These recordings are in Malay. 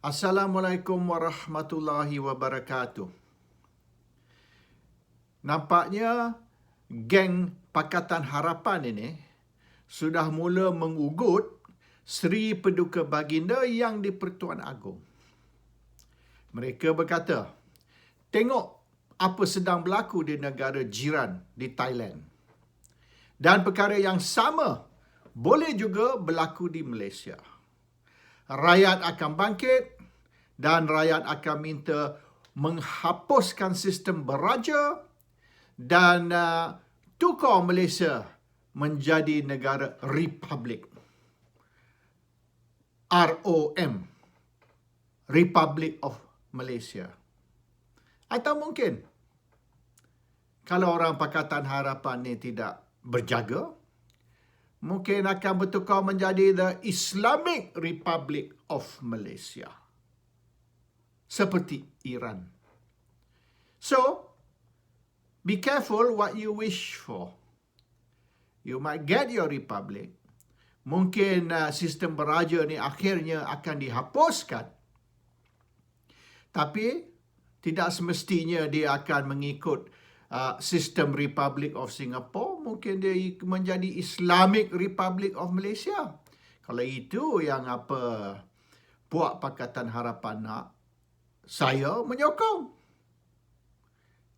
Assalamualaikum warahmatullahi wabarakatuh. Nampaknya geng Pakatan Harapan ini sudah mula mengugut Seri Paduka Baginda yang di-Pertuan Agong. Mereka berkata, tengok apa sedang berlaku di negara jiran di Thailand. Dan perkara yang sama boleh juga berlaku di Malaysia. Rakyat akan bangkit dan rakyat akan minta menghapuskan sistem beraja dan tukar Malaysia menjadi negara republik. ROM, Republic of Malaysia. Atau mungkin, kalau orang Pakatan Harapan ini tidak berjaga, mungkin akan bertukar menjadi the Islamic Republic of Malaysia. Seperti Iran. So, be careful what you wish for. You might get your republic. Mungkin sistem beraja ni akhirnya akan dihapuskan. Tapi, tidak semestinya dia akan mengikut sistem Republic of Singapore. Mungkin dia menjadi Islamic Republic of Malaysia. Kalau itu yang Puak Pakatan Harapan nak, saya menyokong.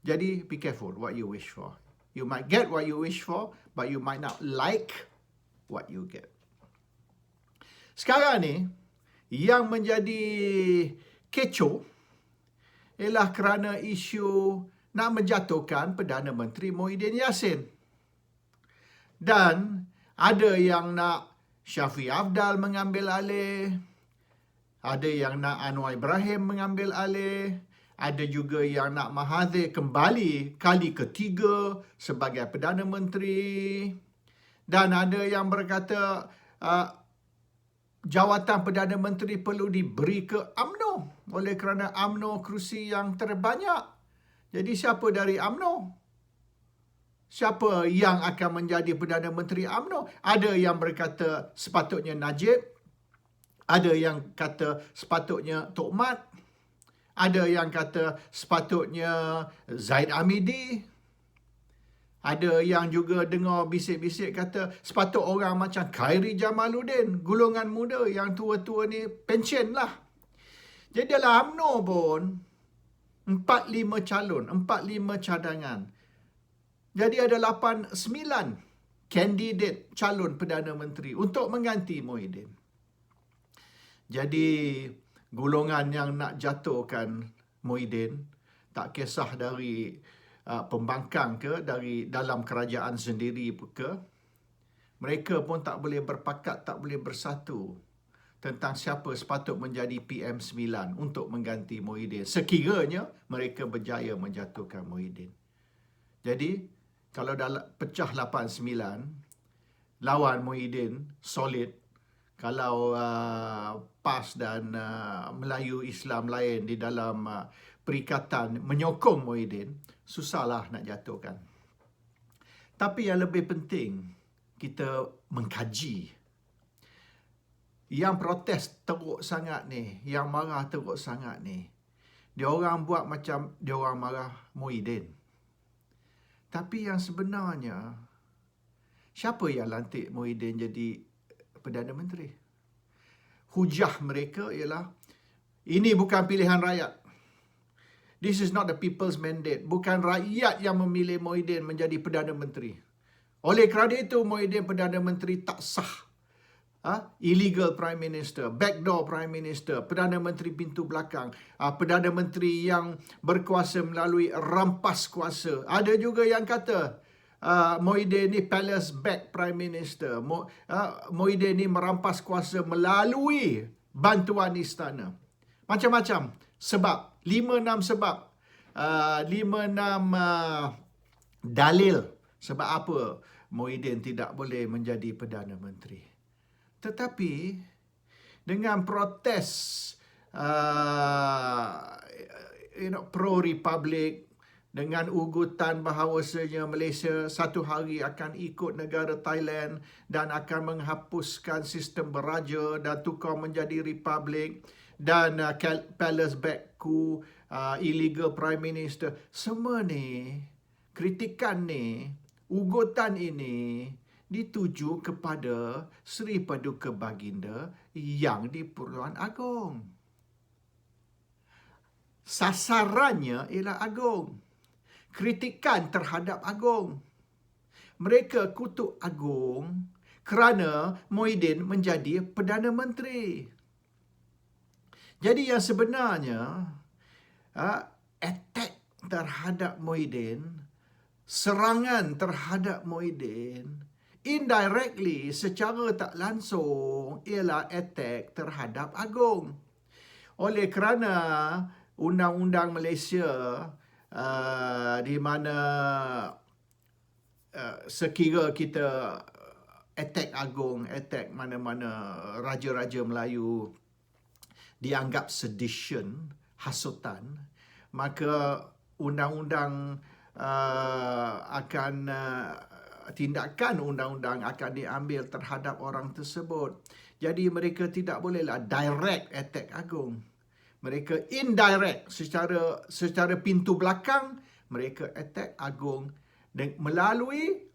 Jadi, be careful what you wish for. You might get what you wish for, but you might not like what you get. Sekarang ni, yang menjadi kecoh ialah kerana isu nak menjatuhkan Perdana Menteri Muhyiddin Yassin. Dan ada yang nak Shafie Afdal mengambil alih, ada yang nak Anwar Ibrahim mengambil alih, ada juga yang nak Mahathir kembali kali ketiga sebagai Perdana Menteri. Dan ada yang berkata jawatan Perdana Menteri perlu diberi ke UMNO oleh kerana UMNO kerusi yang terbanyak. Jadi siapa dari UMNO? Siapa yang akan menjadi Perdana Menteri UMNO? Ada yang berkata sepatutnya Najib. Ada yang kata sepatutnya Tok Mat. Ada yang kata sepatutnya Zaid Amidi. Ada yang juga dengar bisik-bisik kata sepatut orang macam Khairi Jamaluddin, golongan muda yang tua-tua ni pension lah. Jadi dalam UMNO pun 4-5 calon, 4-5 cadangan. Jadi ada 8-9 kandidat calon Perdana Menteri untuk mengganti Muhyiddin. Jadi golongan yang nak jatuhkan Muhyiddin, tak kisah dari pembangkang ke, dari dalam kerajaan sendiri ke, mereka pun tak boleh berpakat, tak boleh bersatu tentang siapa sepatut menjadi PM9 untuk mengganti Muhyiddin. Sekiranya mereka berjaya menjatuhkan Muhyiddin. Jadi, kalau dah pecah 8-9, lawan Muhyiddin solid. Kalau PAS dan Melayu Islam lain di dalam perikatan menyokong Muhyiddin, susahlah nak jatuhkan. Tapi yang lebih penting, kita mengkaji. Yang protes teruk sangat ni, yang marah teruk sangat ni, dia orang buat macam dia orang marah Muhyiddin. Tapi yang sebenarnya, siapa yang lantik Muhyiddin jadi Perdana Menteri? Hujah mereka ialah, ini bukan pilihan rakyat. This is not the people's mandate. Bukan rakyat yang memilih Muhyiddin menjadi Perdana Menteri. Oleh kerana itu, Muhyiddin Perdana Menteri tak sah. Illegal Prime Minister, backdoor Prime Minister, Perdana Menteri pintu belakang, Perdana Menteri yang berkuasa melalui rampas kuasa. Ada juga yang kata Muhyiddin ni palace back Prime Minister. Muhyiddin ni merampas kuasa melalui bantuan istana. Macam-macam sebab, 5-6 sebab, 5-6 dalil sebab apa Muhyiddin tidak boleh menjadi Perdana Menteri. Tetapi dengan protes pro-republik, dengan ugutan bahawasanya Malaysia satu hari akan ikut negara Thailand dan akan menghapuskan sistem beraja dan tukar menjadi republik, dan Palace Back-ku, illegal Prime Minister. Semua ni, kritikan ni, ugutan ini dituju kepada Seri Paduka Baginda yang di Pertuan Agong. Sasarannya ialah Agong. Kritikan terhadap Agong. Mereka kutuk Agong kerana Muhyiddin menjadi Perdana Menteri. Jadi yang sebenarnya, attack terhadap Muhyiddin, serangan terhadap Muhyiddin, indirectly, secara tak langsung, ialah attack terhadap Agong. Oleh kerana Undang-Undang Malaysia, di mana sekira kita attack Agong, attack mana-mana raja-raja Melayu, dianggap sedition, hasutan, maka undang-undang tindakan undang-undang akan diambil terhadap orang tersebut. Jadi mereka tidak bolehlah direct attack Agong. Mereka indirect, secara pintu belakang, mereka attack Agong melalui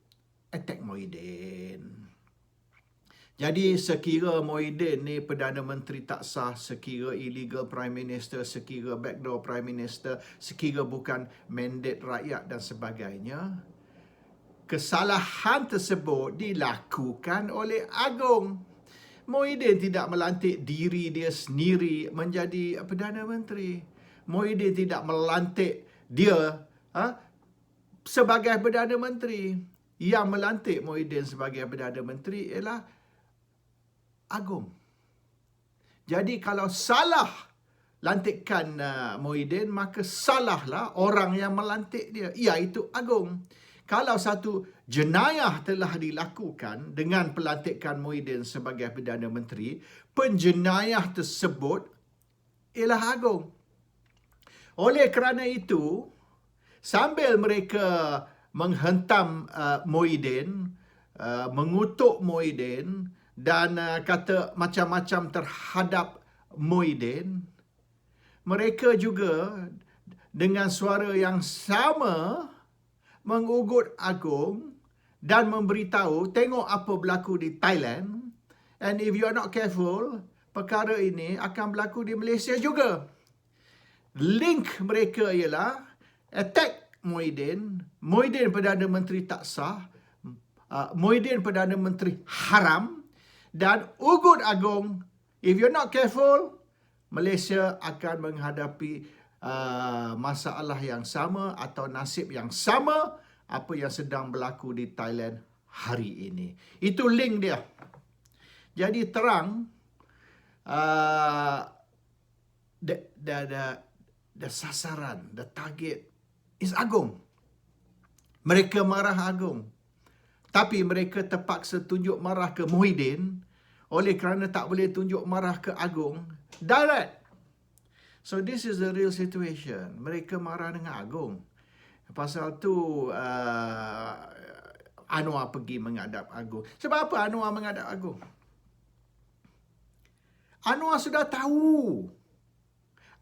attack Muhyiddin. Jadi sekira Muhyiddin ni Perdana Menteri tak sah, sekira illegal Prime Minister, sekira backdoor Prime Minister, sekira bukan mandat rakyat dan sebagainya, kesalahan tersebut dilakukan oleh Agong. Muhyiddin tidak melantik diri dia sendiri menjadi Perdana Menteri. Muhyiddin tidak melantik dia sebagai Perdana Menteri. Yang melantik Muhyiddin sebagai Perdana Menteri ialah Agong. Jadi kalau salah lantikan Muhyiddin, maka salahlah orang yang melantik dia, iaitu Agong. Kalau satu jenayah telah dilakukan dengan pelantikan Muhyiddin sebagai Perdana Menteri, penjenayah tersebut ialah Agong. Oleh kerana itu, sambil mereka menghentam Muhyiddin, mengutuk Muhyiddin, dan kata macam-macam terhadap Muhyiddin, mereka juga dengan suara yang sama mengugut Agong dan memberitahu, tengok apa berlaku di Thailand, and if you are not careful, perkara ini akan berlaku di Malaysia juga. Link mereka ialah attack Muhyiddin, Muhyiddin Perdana Menteri tak sah, Muhyiddin Perdana Menteri haram, dan ugut Agong. If you're not careful, Malaysia akan menghadapi masalah yang sama atau nasib yang sama apa yang sedang berlaku di Thailand hari ini. Itu link dia. Jadi terang, the sasaran, the target is Agong. Mereka marah Agong. Tapi mereka terpaksa tunjuk marah ke Muhyiddin oleh kerana tak boleh tunjuk marah ke Agong direct. So this is the real situation. Mereka marah dengan Agong. Pasal tu Anwar pergi menghadap Agong. Sebab apa Anwar menghadap Agong? Anwar sudah tahu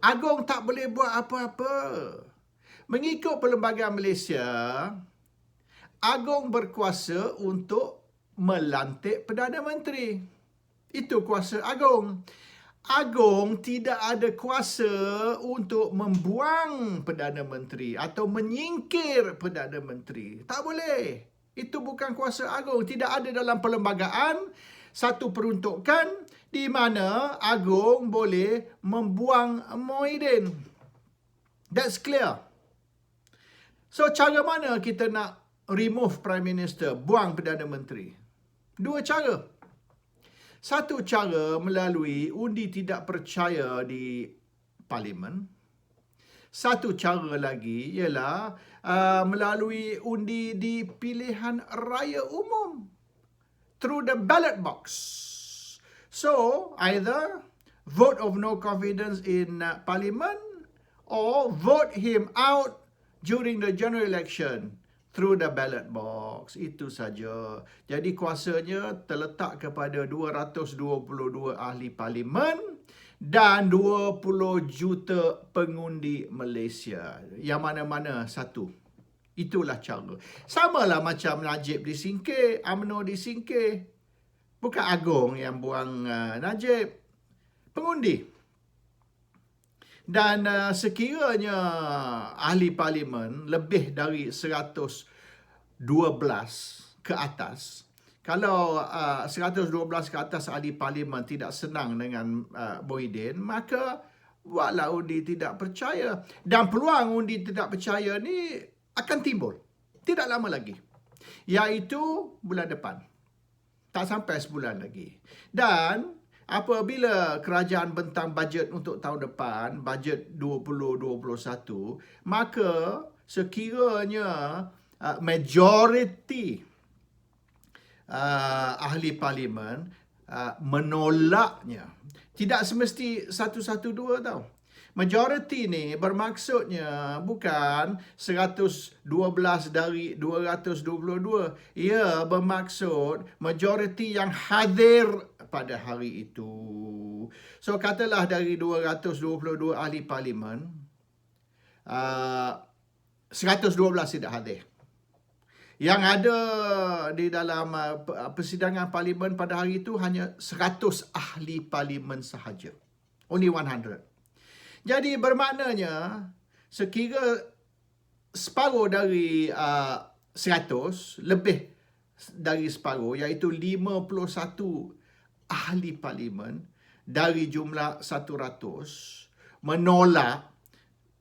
Agong tak boleh buat apa-apa. Mengikut Perlembagaan Malaysia, Agong berkuasa untuk melantik Perdana Menteri. Itu kuasa Agong. Agong tidak ada kuasa untuk membuang Perdana Menteri atau menyingkir Perdana Menteri. Tak boleh. Itu bukan kuasa Agong. Tidak ada dalam perlembagaan satu peruntukan di mana Agong boleh membuang Muhyiddin. That's clear. So, cara mana kita nak remove Prime Minister, buang Perdana Menteri? Dua cara. Satu cara melalui undi tidak percaya di Parlimen. Satu cara lagi ialah melalui undi di pilihan raya umum, through the ballot box. So, either vote of no confidence in Parliament or vote him out during the general election through the ballot box. Itu saja. Jadi kuasanya terletak kepada 222 ahli parlimen dan 20 juta pengundi Malaysia. Yang mana-mana satu. Itulah cara. Samalah macam Najib disingkir, UMNO disingkir. Bukan Agong yang buang Najib. Pengundi. Dan sekiranya ahli parlimen lebih dari 112 ke atas, kalau 112 ke atas ahli parlimen tidak senang dengan Muhyiddin, maka buatlah undi tidak percaya. Dan peluang undi tidak percaya ni akan timbul. Tidak lama lagi. Iaitu bulan depan. Tak sampai sebulan lagi. Dan apabila kerajaan bentang bajet untuk tahun depan, bajet 2021, maka sekiranya majoriti ahli parlimen menolaknya. Tidak semesti 112 tau. Majoriti ni bermaksudnya bukan 112 dari 222. Ia bermaksud majoriti yang hadir pada hari itu. So katalah dari 222 ahli parlimen, 112 tidak hadir. Yang ada di dalam persidangan parlimen pada hari itu hanya 100 ahli parlimen sahaja. Only 100. Jadi bermaknanya sekira separuh dari 100, lebih dari separuh, iaitu 51 ahli parlimen dari jumlah 100 menolak,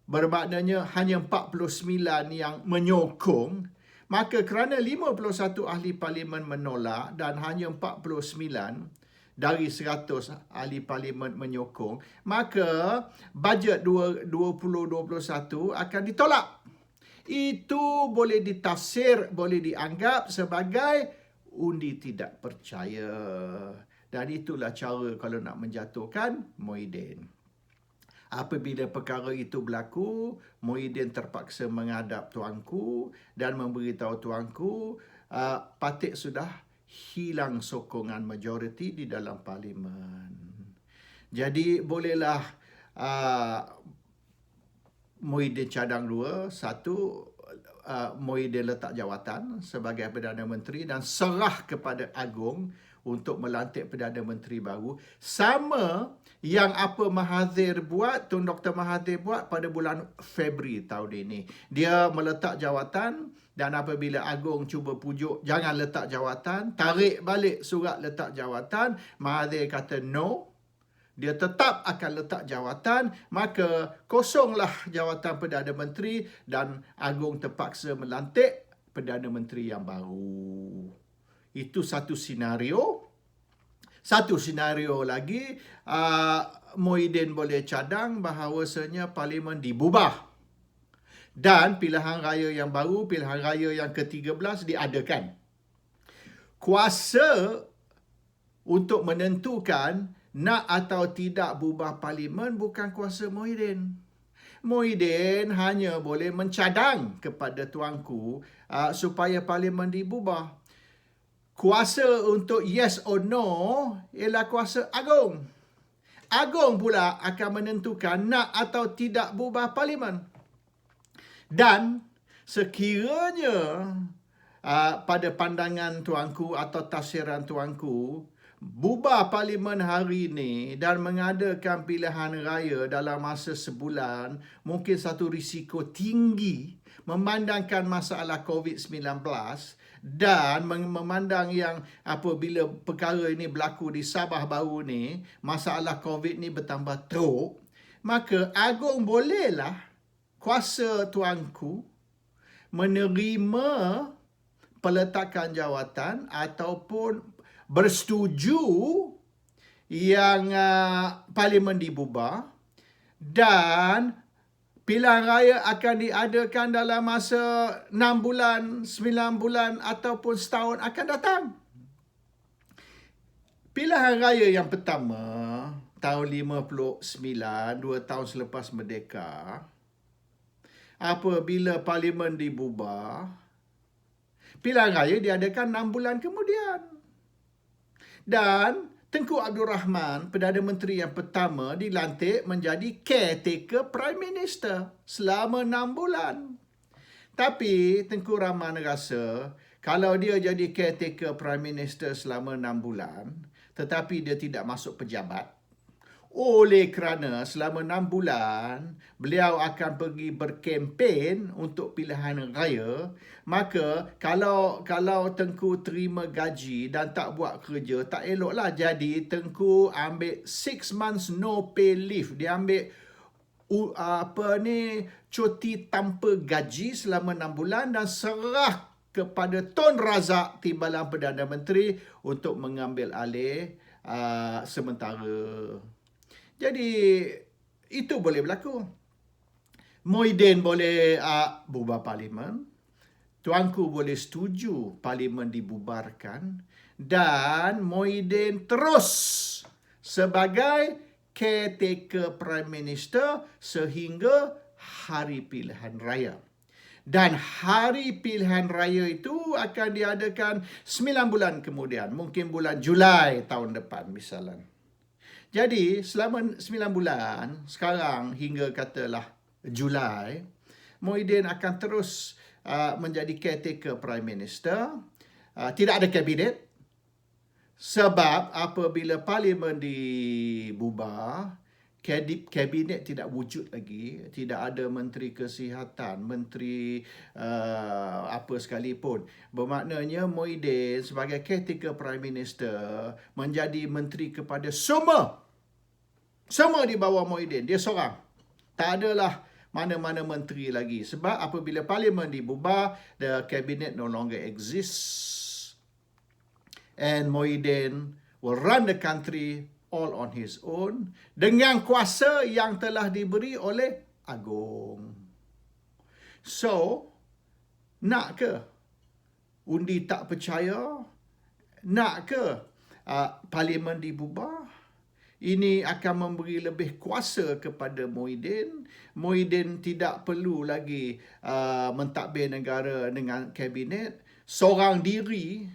bermaknanya hanya 49 yang menyokong. Maka kerana 51 ahli parlimen menolak dan hanya 49 dari 100 ahli parlimen menyokong, maka bajet 2021 akan ditolak. Itu boleh ditafsir, boleh dianggap sebagai undi tidak percaya. Dan itulah cara kalau nak menjatuhkan Muhyiddin. Apabila perkara itu berlaku, Muhyiddin terpaksa menghadap tuanku dan memberitahu tuanku, Patik sudah hilang sokongan majoriti di dalam parlimen. Jadi bolehlah Muhyiddin cadang dua. Satu, Muhyiddin letak jawatan sebagai Perdana Menteri dan serah kepada Agong untuk melantik Perdana Menteri baru. Sama yang apa Mahathir buat, Tun Dr. Mahathir buat pada bulan Februari tahun ini. Dia meletak jawatan dan apabila Agong cuba pujuk, jangan letak jawatan, tarik balik surat letak jawatan, Mahathir kata no. Dia tetap akan letak jawatan, maka kosonglah jawatan Perdana Menteri dan Agong terpaksa melantik Perdana Menteri yang baru. Itu satu senario. Satu senario lagi, Muhyiddin boleh cadang bahawasanya parlimen dibubarkan dan pilihan raya yang baru, pilihan raya yang ke-13 diadakan. Kuasa untuk menentukan nak atau tidak bubar parlimen bukan kuasa Muhyiddin. Muhyiddin hanya boleh mencadang kepada tuanku supaya parlimen dibubar. Kuasa untuk yes or no ialah kuasa Agong. Agong pula akan menentukan nak atau tidak bubar parlimen. Dan sekiranya pada pandangan tuanku atau tafsiran tuanku, bubar parlimen hari ini dan mengadakan pilihan raya dalam masa sebulan mungkin satu risiko tinggi memandangkan masalah COVID-19 dan memandang yang apabila perkara ini berlaku di Sabah baru ni, masalah COVID ni bertambah teruk, maka Agong bolehlah kuasa tuanku menerima peletakan jawatan ataupun bersetuju yang parlimen dibubar dan pilihan raya akan diadakan dalam masa 6 bulan, 9 bulan ataupun setahun akan datang. Pilihan raya yang pertama, tahun 59, 2 tahun selepas merdeka, apabila parlimen dibubar, pilihan raya diadakan 6 bulan kemudian. Dan Tengku Abdul Rahman, Perdana Menteri yang pertama, dilantik menjadi caretaker Prime Minister selama 6 bulan. Tapi Tengku Rahman rasa kalau dia jadi caretaker Prime Minister selama 6 bulan, tetapi dia tidak masuk pejabat, oleh kerana selama 6 bulan beliau akan pergi berkempen untuk pilihan raya, maka kalau Tengku terima gaji dan tak buat kerja, tak eloklah. Jadi Tengku ambil 6 months no pay leave. Dia ambil cuti tanpa gaji selama 6 bulan dan serah kepada Tun Razak Timbalan Perdana Menteri untuk mengambil alih sementara. Jadi itu boleh berlaku. Muhyiddin boleh bubar parlimen, Tuanku boleh setuju parlimen dibubarkan, dan Muhyiddin terus sebagai caretaker Prime Minister sehingga hari pilihan raya. Dan hari pilihan raya itu akan diadakan 9 bulan kemudian, mungkin bulan Julai tahun depan misalnya. Jadi selama 9 bulan, sekarang hingga katalah Julai, Muhyiddin akan terus menjadi caretaker Prime Minister. Tidak ada kabinet. Sebab apabila parlimen dibubar, kabinet tidak wujud lagi. Tidak ada menteri kesihatan, menteri apa sekalipun. Bermaknanya Muhyiddin sebagai caretaker Prime Minister menjadi menteri kepada semua di bawah Muhyiddin. Dia seorang. Tak adalah mana-mana menteri lagi. Sebab apabila parlimen dibubar, the cabinet no longer exists. And Muhyiddin will run the country all on his own dengan kuasa yang telah diberi oleh Agong. So, nak ke undi tak percaya? Nak ke parlimen dibubar? Ini akan memberi lebih kuasa kepada Muhyiddin. Muhyiddin tidak perlu lagi mentadbir negara dengan kabinet. Seorang diri,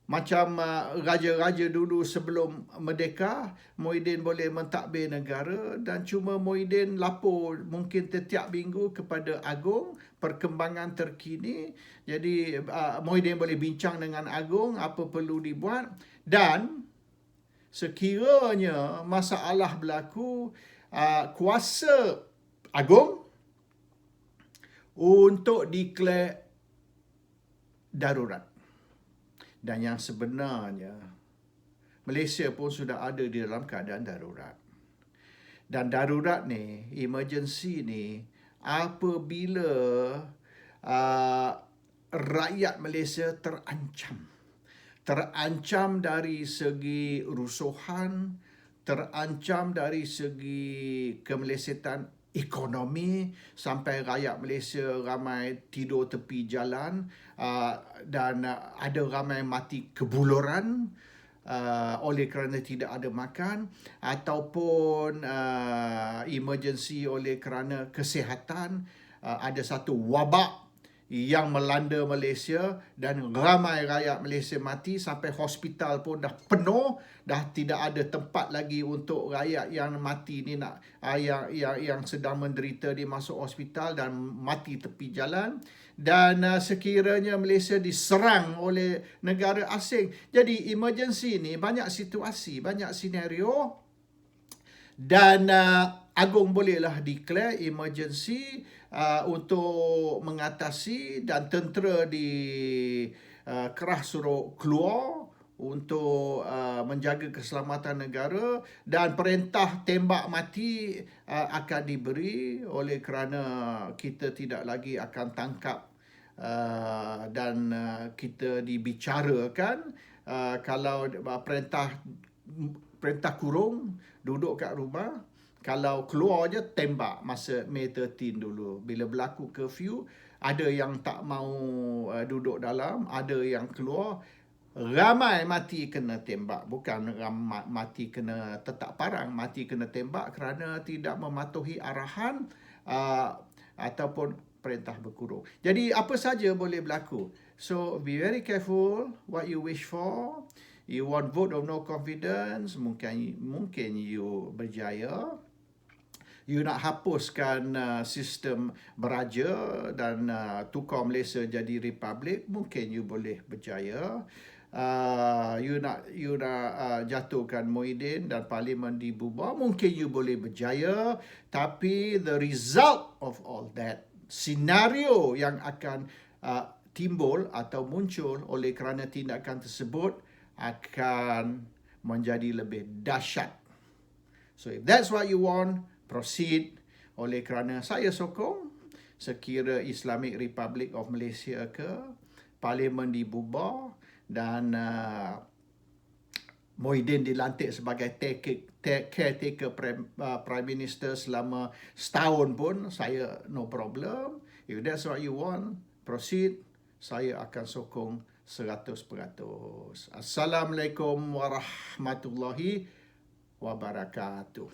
macam raja-raja dulu sebelum merdeka, Muhyiddin boleh mentadbir negara dan cuma Muhyiddin lapor mungkin setiap minggu kepada Agong perkembangan terkini. Jadi Muhyiddin boleh bincang dengan Agong apa perlu dibuat, dan sekiranya masalah berlaku, kuasa Agong untuk declare darurat. Dan yang sebenarnya, Malaysia pun sudah ada di dalam keadaan darurat. Dan darurat ni, emergency ni, apabila rakyat Malaysia terancam dari segi rusuhan, terancam dari segi kemelesetan ekonomi, sampai rakyat Malaysia ramai tidur tepi jalan, dan ada ramai mati kebuluran oleh kerana tidak ada makan, ataupun emergency oleh kerana kesihatan, ada satu wabak yang melanda Malaysia dan ramai rakyat Malaysia mati sampai hospital pun dah penuh, dah tidak ada tempat lagi untuk rakyat yang mati ni yang sedang menderita di masuk hospital dan mati tepi jalan. Dan sekiranya Malaysia diserang oleh negara asing, jadi emergency ni banyak situasi, banyak senario, dan Agong bolehlah declare emergency untuk mengatasi, dan tentera kerah suruh keluar untuk menjaga keselamatan negara, dan perintah tembak mati akan diberi oleh kerana kita tidak lagi akan tangkap dan kita dibicarakan kalau perintah kurung, duduk kat rumah. Kalau keluar je tembak masa May 13 dulu. Bila berlaku curfew, ada yang tak mau duduk dalam, ada yang keluar. Ramai mati kena tembak. Bukan mati kena tetak parang, mati kena tembak kerana tidak mematuhi arahan ataupun perintah berkurung. Jadi apa saja boleh berlaku. So be very careful what you wish for. You want vote of no confidence, mungkin you berjaya. You nak hapuskan sistem beraja dan tukar Malaysia jadi republik, mungkin you boleh berjaya. You nak jatuhkan Muhyiddin dan parlimen dibubar, mungkin you boleh berjaya. Tapi the result of all that, senario yang akan timbul atau muncul oleh kerana tindakan tersebut akan menjadi lebih dahsyat. So if that's what you want, proceed. Oleh kerana saya sokong, sekira Islamic Republic of Malaysia ke, parlimen dibubar dan Muhyiddin dilantik sebagai caretaker Prime Minister selama setahun pun, saya no problem. If that's what you want, proceed. Saya akan sokong 100%. Assalamualaikum warahmatullahi wabarakatuh.